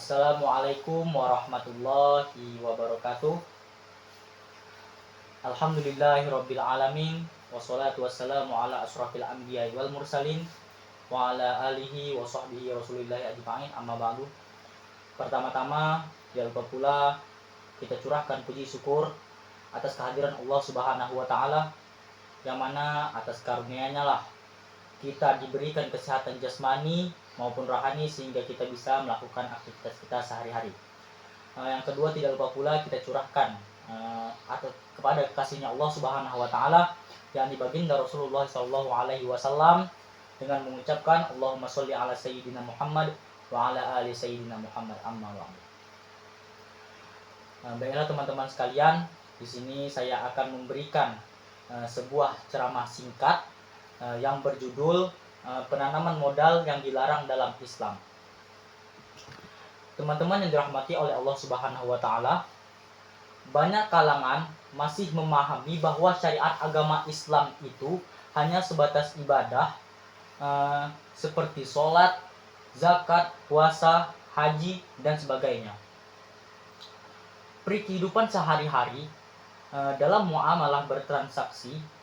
Assalamualaikum warahmatullahi wabarakatuh. Alhamdulillahirabbil alamin wassalatu wassalamu ala asrofil anbiya'i wal mursalin wa ala alihi wa sahbihi rasulillahi ajma'in, amma ba'du. Pertama-tama, jangan lupa pula kita curahkan puji syukur atas kehadiran Allah Subhanahu wa taala, yang mana atas karunia-Nya lah kita diberikan kesehatan jasmani maupun rohani sehingga kita bisa melakukan aktivitas kita sehari-hari. Yang kedua, tidak lupa pula kita curahkan atau kepada kasihnya Allah Subhanahu wa taala yang baginda Rasulullah sallallahu alaihi wasallam dengan mengucapkan Allahumma sholli ala sayyidina Muhammad wa ala ali sayyidina Muhammad, amma ba'du. Baiklah teman-teman sekalian, di sini saya akan memberikan sebuah ceramah singkat yang berjudul penanaman modal yang dilarang dalam Islam. Teman-teman yang dirahmati oleh Allah Subhanahu wa taala, banyak kalangan masih memahami bahwa syariat agama Islam itu hanya sebatas ibadah seperti sholat, zakat, puasa, haji, dan sebagainya. Peri kehidupan sehari-hari dalam muamalah bertransaksi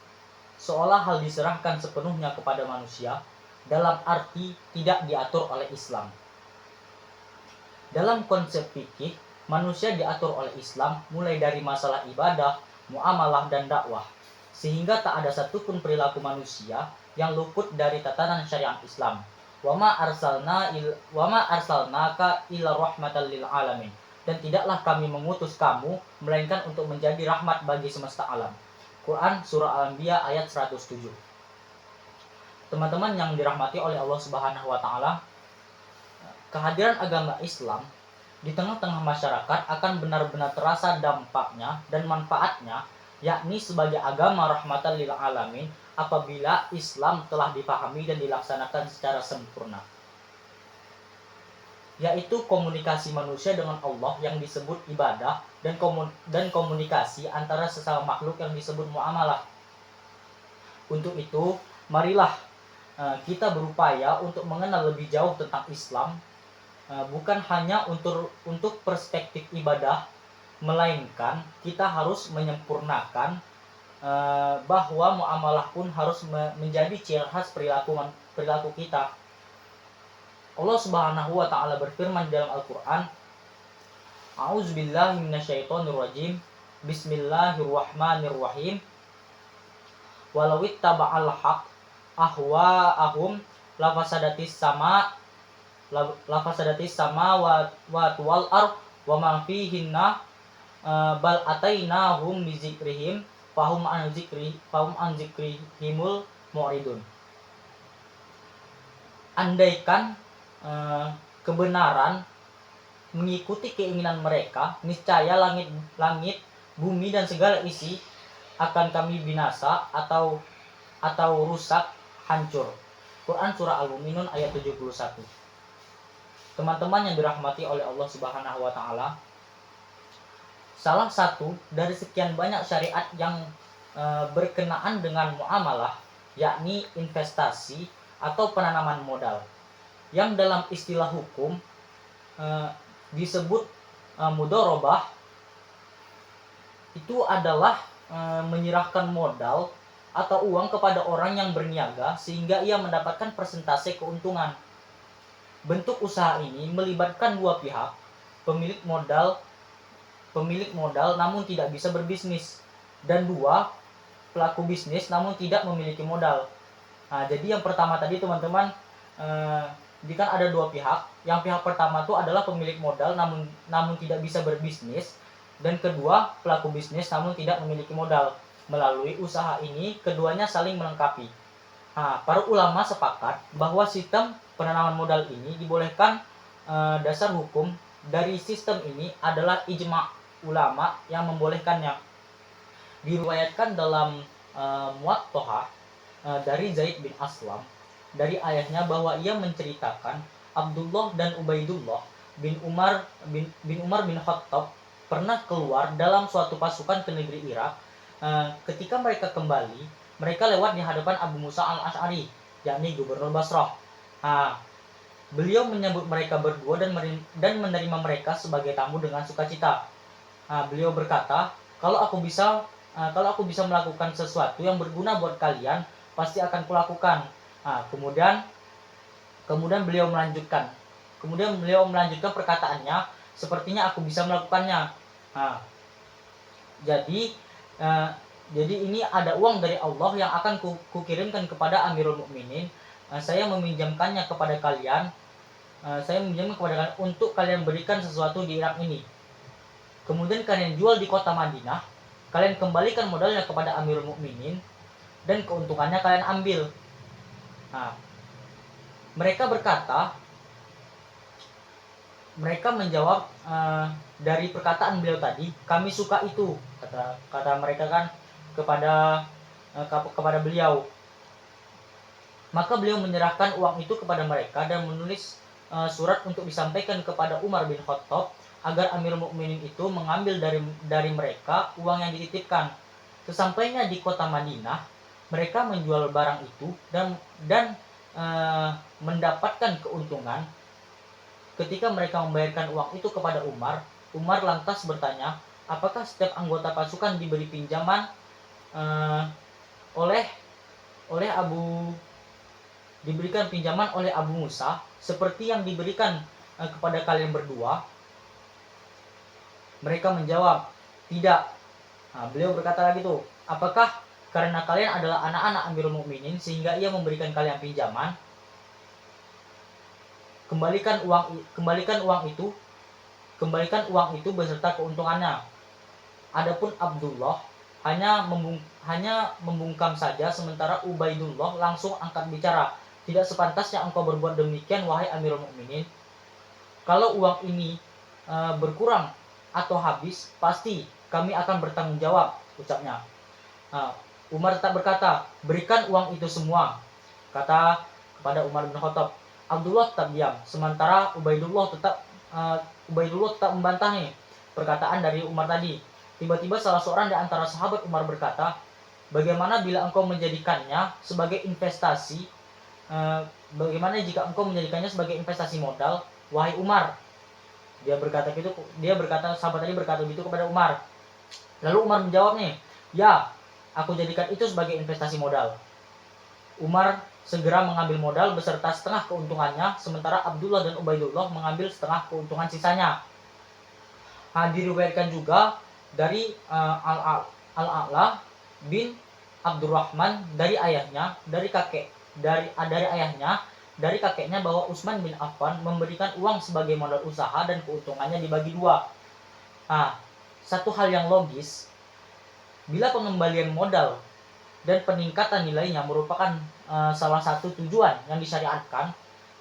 seolah hal diserahkan sepenuhnya kepada manusia, dalam arti tidak diatur oleh Islam. Dalam konsep fikih, manusia diatur oleh Islam mulai dari masalah ibadah, muamalah, dan dakwah, sehingga tak ada satupun perilaku manusia yang luput dari tatanan syariat Islam. Wa ma arsalnaka illa rahmatan lil alamin. Dan tidaklah kami mengutus kamu melainkan untuk menjadi rahmat bagi semesta alam. Quran Surah Al-Anbiya ayat 107. Teman-teman yang dirahmati oleh Allah Subhanahu wa taala, kehadiran agama Islam di tengah-tengah masyarakat akan benar-benar terasa dampaknya dan manfaatnya, yakni sebagai agama rahmatan lil alamin apabila Islam telah dipahami dan dilaksanakan secara sempurna, yaitu komunikasi manusia dengan Allah yang disebut ibadah dan komunikasi antara sesama makhluk yang disebut muamalah. Untuk itu, marilah kita berupaya untuk mengenal lebih jauh tentang Islam, bukan hanya untuk perspektif ibadah, melainkan kita harus menyempurnakan bahwa muamalah pun harus menjadi ciri khas perilaku kita. Allah Subhanahu wa taala berfirman dalam Al-Qur'an, A'udzubillahi minasyaitonirrajim. Bismillahirrahmanirrahim. Walau ittaba'al haq ahwa'ahum lafasadatis sama wal ard wa ma fihinna bal atainahum bizikrihim fahum an zikrihimul mu'ridun. Andaikan kebenaran mengikuti keinginan mereka, niscaya langit, bumi dan segala isi akan kami binasa atau rusak, hancur. Quran Surah Al-Mu'minun ayat 71. Teman-teman yang dirahmati oleh Allah Subhanahu wa taala, salah satu dari sekian banyak syariat yang berkenaan dengan muamalah, yakni investasi atau penanaman modal, yang dalam istilah hukum disebut mudharabah. Itu adalah menyerahkan modal atau uang kepada orang yang berniaga sehingga ia mendapatkan persentase keuntungan. Bentuk usaha ini melibatkan dua pihak, pemilik modal namun tidak bisa berbisnis, dan dua pelaku bisnis namun tidak memiliki modal. Jadi yang pertama tadi teman-teman, jika ada dua pihak, yang pihak pertama itu adalah pemilik modal namun tidak bisa berbisnis, dan kedua pelaku bisnis namun tidak memiliki modal. Melalui usaha ini keduanya saling melengkapi. Para ulama sepakat bahwa sistem penanaman modal ini dibolehkan. Dasar hukum dari sistem ini adalah ijma' ulama yang membolehkannya. Diriwayatkan dalam Muwattah dari Zaid bin Aslam dari ayahnya bahwa ia menceritakan Abdullah dan Ubaidullah bin Umar bin Khattab pernah keluar dalam suatu pasukan ke negeri Irak. Ketika mereka kembali, mereka lewat di hadapan Abu Musa al-Asy'ari, yakni gubernur Basrah. Beliau menyambut mereka berdua dan menerima mereka sebagai tamu dengan sukacita. Beliau berkata, kalau aku bisa melakukan sesuatu yang berguna buat kalian, pasti akan kulakukan. Kemudian beliau melanjutkan. Perkataannya, sepertinya aku bisa melakukannya. Nah, jadi uh, jadi ini ada uang dari Allah yang akan kukirimkan kepada Amirul Mukminin. Saya meminjamkannya kepada kalian. Untuk kalian berikan sesuatu di Irak ini. Kemudian kalian jual di kota Madinah. Kalian kembalikan modalnya kepada Amirul Mukminin dan keuntungannya kalian ambil. Mereka menjawab, dari perkataan beliau tadi, kami suka itu, kata mereka kan kepada beliau. Maka beliau menyerahkan uang itu kepada mereka dan menulis surat untuk disampaikan kepada Umar bin Khattab agar Amirul Mukminin itu mengambil dari mereka uang yang dititipkan. Sesampainya di kota Madinah, mereka menjual barang itu dan mendapatkan keuntungan. Ketika mereka membayarkan uang itu kepada Umar lantas bertanya, apakah setiap anggota pasukan diberi pinjaman diberikan pinjaman oleh Abu Musa seperti yang diberikan kepada kalian berdua? Mereka menjawab, tidak. Beliau berkata lagi tuh, apakah karena kalian adalah anak-anak Amirul Mukminin sehingga ia memberikan kalian pinjaman? Kembalikan uang itu beserta keuntungannya. Adapun Abdullah hanya membungkam saja, sementara Ubaidullah langsung angkat bicara. Tidak sepantasnya engkau berbuat demikian, wahai Amirul Mukminin. Kalau uang ini berkurang atau habis, pasti kami akan bertanggung jawab, ucapnya. Umar tetap berkata, berikan uang itu semua, kata kepada Umar bin Khattab. Abdullah tetap diam, sementara Ubaidullah tetap membantah nih perkataan dari Umar tadi. Tiba-tiba salah seorang di antara sahabat Umar berkata, bagaimana bila engkau menjadikannya sebagai investasi? Bagaimana jika engkau menjadikannya sebagai investasi modal, wahai Umar? Sahabat tadi berkata begitu kepada Umar. Lalu Umar menjawab nih, ya, aku jadikan itu sebagai investasi modal. Umar segera mengambil modal beserta setengah keuntungannya, sementara Abdullah dan Ubaidullah mengambil setengah keuntungan sisanya. Diriwayatkan juga dari Al-A'la bin Abdurrahman dari kakeknya bahwa Utsman bin Affan memberikan uang sebagai modal usaha dan keuntungannya dibagi dua. Satu hal yang logis, bila pengembalian modal dan peningkatan nilainya merupakan salah satu tujuan yang disyariatkan,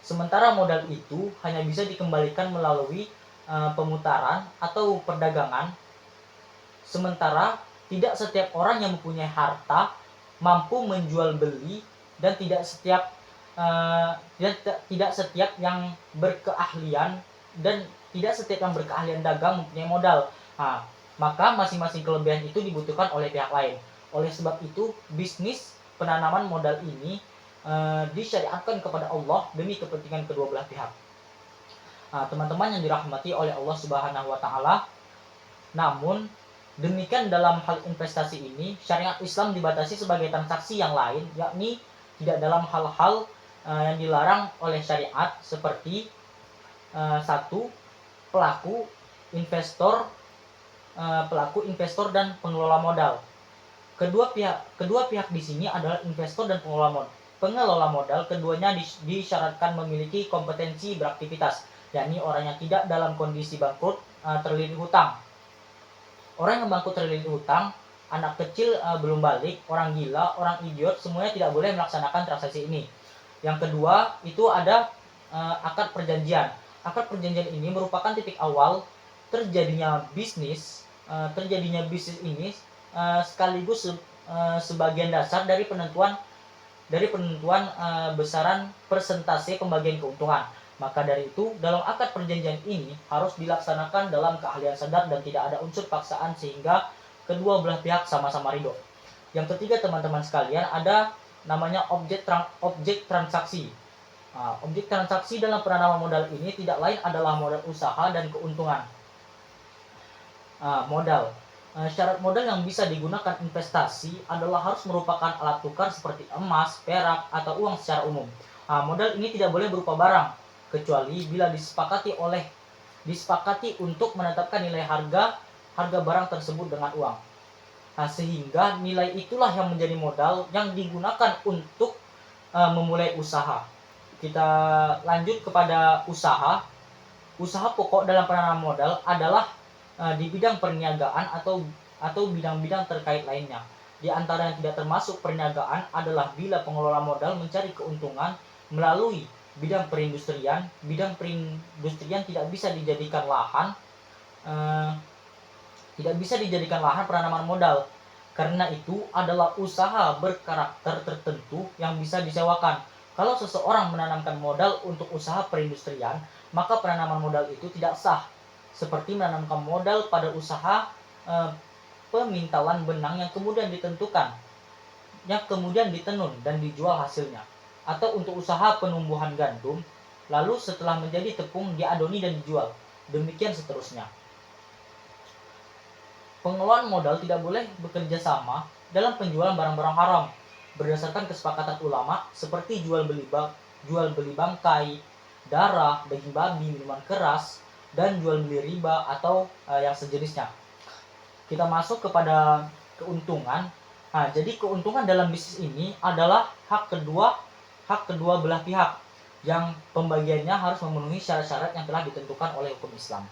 sementara modal itu hanya bisa dikembalikan melalui pemutaran atau perdagangan, sementara tidak setiap orang yang mempunyai harta mampu menjual beli dan tidak setiap yang berkeahlian dagang mempunyai modal. Maka masing-masing kelebihan itu dibutuhkan oleh pihak lain. Oleh sebab itu, bisnis penanaman modal ini disyariatkan kepada Allah demi kepentingan kedua belah pihak. Teman-teman yang dirahmati oleh Allah Subhanahu wa taala, namun demikian dalam hal investasi ini, syariat Islam dibatasi sebagai transaksi yang lain, yakni tidak dalam hal-hal yang dilarang oleh syariat seperti satu, pelaku investor dan pengelola modal. Kedua pihak di sini adalah investor dan pengelola modal. Keduanya disyaratkan memiliki kompetensi beraktivitas, yakni orang yang tidak dalam kondisi bangkrut terlilit hutang. Orang yang bangkrut terlilit hutang, anak kecil belum balik, orang gila, orang idiot, semuanya tidak boleh melaksanakan transaksi ini. Yang kedua itu ada akad perjanjian. Akad perjanjian ini merupakan titik awal terjadinya bisnis ini, sekaligus sebagian dasar dari penentuan besaran persentase pembagian keuntungan. Maka dari itu, dalam akad perjanjian ini harus dilaksanakan dalam keahlian sadar dan tidak ada unsur paksaan sehingga kedua belah pihak sama-sama ridho. Yang ketiga, teman-teman sekalian, ada namanya objek transaksi. Objek transaksi dalam penanaman modal ini tidak lain adalah modal usaha dan keuntungan. Modal. Syarat modal yang bisa digunakan investasi adalah harus merupakan alat tukar seperti emas, perak, atau uang secara umum. Modal ini tidak boleh berupa barang, kecuali bila disepakati untuk menetapkan nilai harga barang tersebut dengan uang. Sehingga nilai itulah yang menjadi modal yang digunakan untuk memulai usaha. Kita lanjut kepada usaha. Usaha pokok dalam penanaman modal adalah di bidang perniagaan atau bidang-bidang terkait lainnya. Di antara yang tidak termasuk perniagaan adalah bila pengelola modal mencari keuntungan melalui bidang perindustrian. Bidang perindustrian tidak bisa dijadikan lahan penanaman modal. Karena itu adalah usaha berkarakter tertentu yang bisa disewakan. Kalau seseorang menanamkan modal untuk usaha perindustrian, maka penanaman modal itu tidak sah. Seperti menanamkan modal pada usaha pemintalan benang yang kemudian ditenun dan dijual hasilnya. Atau untuk usaha penumbuhan gandum, lalu setelah menjadi tepung diadoni dan dijual. Demikian seterusnya. Pengelolaan modal tidak boleh bekerja sama dalam penjualan barang-barang haram berdasarkan kesepakatan ulama seperti jual beli bangkai, darah, daging babi, minuman keras, dan jual beli riba atau yang sejenisnya. Kita masuk kepada keuntungan. Jadi keuntungan dalam bisnis ini adalah hak kedua belah pihak yang pembagiannya harus memenuhi syarat-syarat yang telah ditentukan oleh hukum Islam.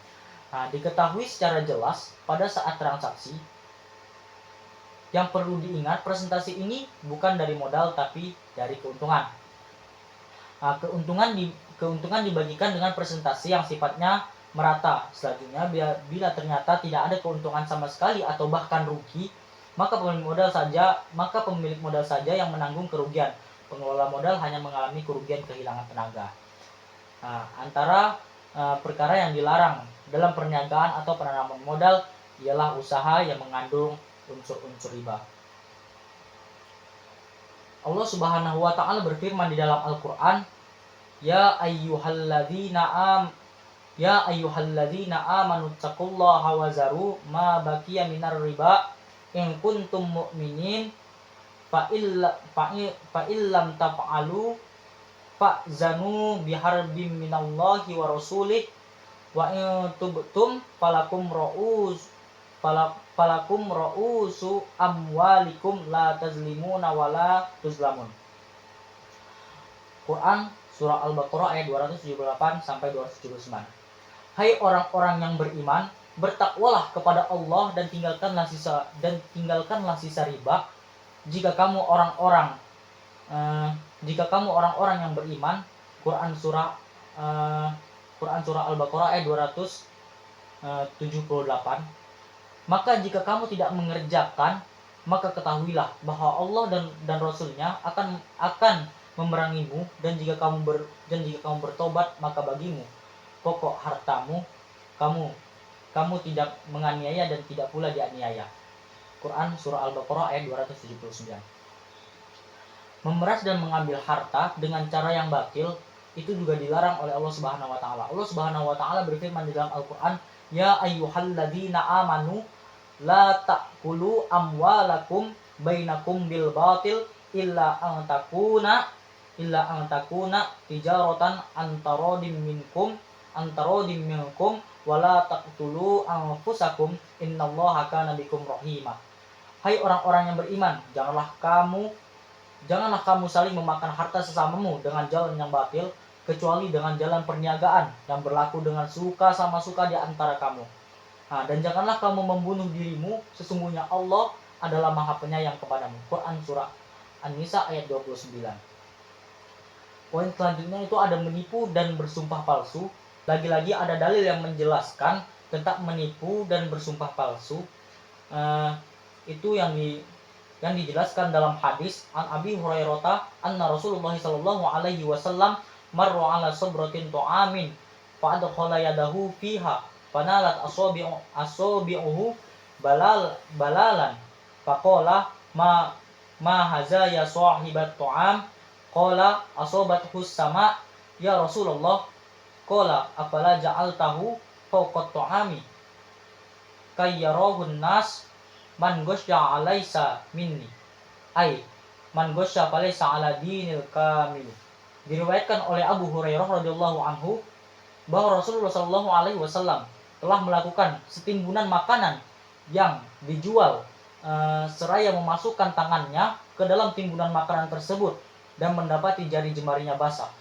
Diketahui secara jelas pada saat transaksi. Yang perlu diingat, presentasi ini bukan dari modal tapi dari keuntungan. Keuntungan dibagikan dengan presentasi yang sifatnya merata. Selanjutnya, bila ternyata tidak ada keuntungan sama sekali atau bahkan rugi, maka pemilik modal saja yang menanggung kerugian. Pengelola modal hanya mengalami kerugian kehilangan tenaga. Antara perkara yang dilarang dalam perniagaan atau penanaman modal ialah usaha yang mengandung unsur-unsur riba. Allah Subhanahu wa taala berfirman di dalam Al-Qur'an, Ya ayyuhalladzina amanu taqullaha wa zaru ma baqiya minar riba in kuntum mu'minin fa illam taf'alu fa'zanu biharbin minallahi wa rasulih wa in tubtum falakum ra'usu amwalikum la tazlimuna wa la tuzlamun. Quran surah Al-Baqarah ayat 278 sampai 279. Hai orang-orang yang beriman, bertakwalah kepada Allah dan tinggalkanlah sisa riba. Jika kamu orang-orang yang beriman. Quran surah Al-Baqarah ayat 278. Maka jika kamu tidak mengerjakan, maka ketahuilah bahwa Allah dan Rasul-Nya akan memerangimu, dan jika kamu bertobat, maka bagimu pokok hartamu, kamu tidak menganiaya dan tidak pula dianiaya. Quran surah Al-Baqarah ayat 279. Memeras dan mengambil harta dengan cara yang batil itu juga dilarang oleh Allah Subhanahu wa taala. Allah Subhanahu wa taala berfirman di dalam Al-Qur'an, Ya ayyuhalladzina amanu la ta'kulu amwalakum bainakum bil batil illa an takuna tijaratan antarodim minkum wala taqtulu anfusakum innallaha kana bikum rahima. Hai orang-orang yang beriman, janganlah kamu saling memakan harta sesamamu dengan jalan yang batil, kecuali dengan jalan perniagaan yang berlaku dengan suka sama suka di antara kamu. Dan janganlah kamu membunuh dirimu, sesungguhnya Allah adalah Maha Penyayang kepadamu. Quran surah An-Nisa ayat 29. Poin selanjutnya itu ada menipu dan bersumpah palsu. Lagi-lagi ada dalil yang menjelaskan tentang menipu dan bersumpah palsu. Itu yang dijelaskan dalam hadis An Abi Hurairah anna Rasulullah sallallahu alaihi wasallam marra ala sabratin tu'amin fa adkhala yadahu fiha fanalat asabi'uhu balalan faqala ma haza ya sahibat tu'am qala asabathu sama Ya Rasulullah, qala afala ja'altahu fawqa ta'ami kayyarahun nas man ghasya alaysa minni ai man ghasya falaysa ala dinil kamil. Diriwayatkan oleh Abu Hurairah radhiyallahu anhu bahwa Rasulullah Shallallahu alaihi wasallam telah melakukan setimbunan makanan yang dijual seraya memasukkan tangannya ke dalam timbunan makanan tersebut dan mendapati jari jemarinya basah.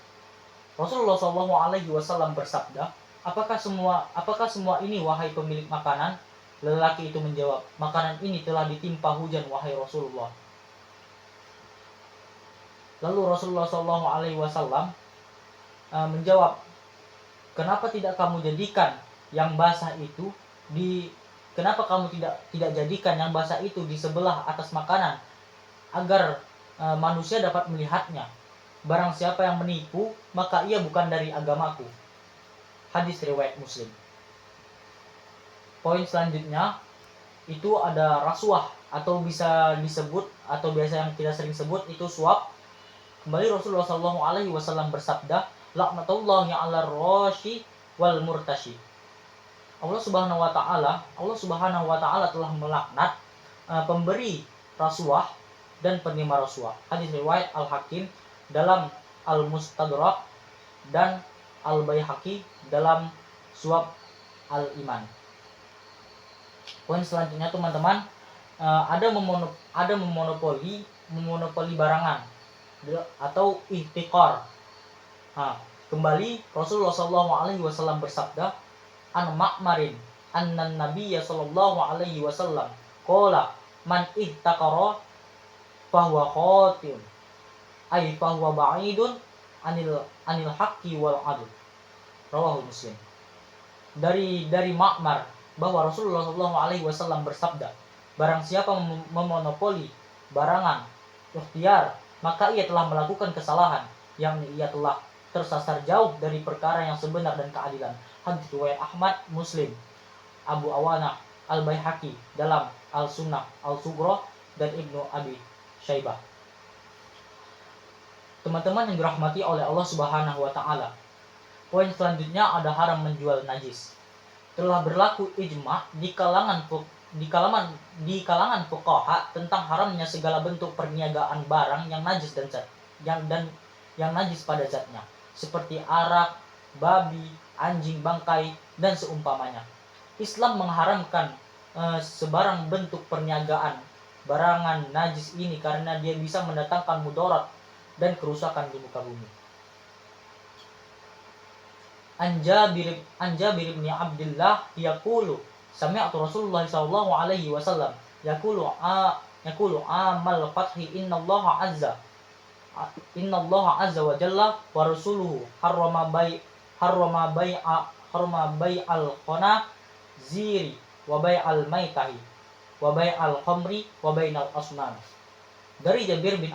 Rasulullah Shallallahu alaihi wasallam bersabda, apakah semua ini wahai pemilik makanan? Lelaki itu menjawab, makanan ini telah ditimpa hujan wahai Rasulullah. Lalu Rasulullah Shallallahu alaihi wasallam menjawab, kenapa tidak kamu jadikan yang basah itu kenapa kamu tidak jadikan yang basah itu di sebelah atas makanan agar manusia dapat melihatnya. Barang siapa yang menipu, maka ia bukan dari agamaku. Hadis riwayat Muslim. Poin selanjutnya itu ada rasuah atau bisa disebut atau biasa yang kita sering sebut itu suap. Kembali Rasulullah Shallallahu alaihi wasallam bersabda, laknatullahi 'alar rashi wal murtashi. Allah Subhanahu wa taala telah melaknat pemberi rasuah dan penerima rasuah. Hadis riwayat Al-Hakim dalam Al-Mustadrak dan Al-Baihaqi dalam Suwab Al-Iman. Poin selanjutnya teman-teman, ada memonopoli barangan atau ihtikar. Kembali Rasulullah Shallallahu alaihi wasallam bersabda, an Ma'marin annan Nabiyya Shallallahu alaihi wasallam qala man ihtakara fahuwa khatin ay fahuwa ba'idun anil haqqi wal adl. Rawahu Muslim. Dari Ma'mar bahwa Rasulullah Shallallahu alaihi wasallam bersabda, barang siapa memonopoli barangan ikhtiar, maka ia telah melakukan kesalahan, yang ia telah tersasar jauh dari perkara yang sebenar dan keadilan. Hadis riwayat Ahmad, Muslim, Abu Awana, Al-Baihaqi dalam Al-Sunnah Al-Sughra dan Ibnu Abi Syaibah. Teman-teman yang dirahmati oleh Allah Subhanahu wa taala. Poin selanjutnya ada haram menjual najis. Telah berlaku ijma di kalangan fuqaha tentang haramnya segala bentuk perniagaan barang yang najis dan zat yang najis pada zatnya, seperti arak, babi, anjing bangkai dan seumpamanya. Islam mengharamkan sebarang bentuk perniagaan barangan najis ini karena dia bisa mendatangkan mudarat dan kerusakan di muka bumi. An Jabir bin Abdullah yaqulu sami'tu Rasulullah sallallahu alaihi wasallam yaqulu amal fathi innallaha azza wa jalla wa rasuluhu harrama bai'al khana ziri wa bai'al maitahi wa bai'al khamri wa bainal asnan. Dari Jabir bin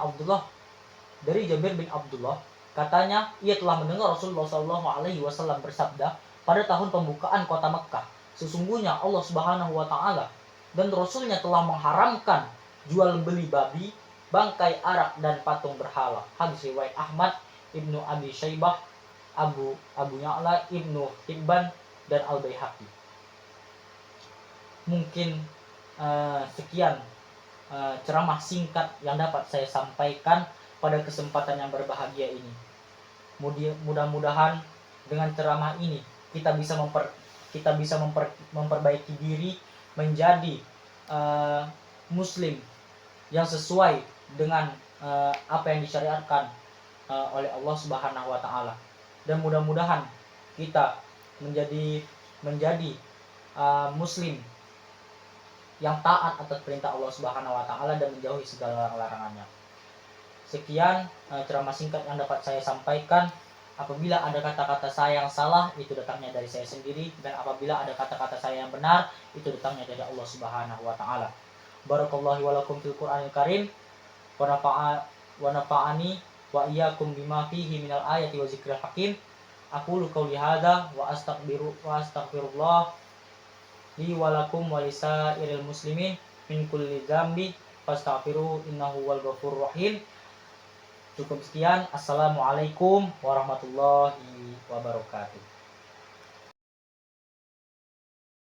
Abdullah katanya, ia telah mendengar Rasulullah Shallallahu alaihi wasallam bersabda pada tahun pembukaan kota Mekkah, sesungguhnya Allah Subhanahu wa taala dan Rasulnya telah mengharamkan jual beli babi, bangkai, arak dan patung berhala. Hadis riwayat Ahmad, Ibnu Abi Syaibah, Abu Ya'la, Ibnu Hibban dan Al-Baihaqi. Mungkin sekian ceramah singkat yang dapat saya sampaikan pada kesempatan yang berbahagia ini. Mudah-mudahan dengan ceramah ini kita bisa memperbaiki diri menjadi muslim yang sesuai dengan apa yang disyariatkan oleh Allah Subhanahu wa taala. Dan mudah-mudahan kita menjadi muslim yang taat atas perintah Allah Subhanahu wa taala dan menjauhi segala larangannya. Sekian ceramah singkat yang dapat saya sampaikan. Apabila ada kata-kata saya yang salah, itu datangnya dari saya sendiri, dan apabila ada kata-kata saya yang benar, itu datangnya dari Allah Subhanahu wa taala. Barakallahu wa lakum fil Qur'anil Karim wa nafa'ani wa iyyakum bima fihi minal ayati wa zikril hakim. Aqulu qouli hadza wa astaghfirullah li wa lakum wa lisairil muslimin min kulli dzambi fastaghfiruhu innahu wal ghafurur rahim. Cukup sekian. Assalamualaikum warahmatullahi wabarakatuh.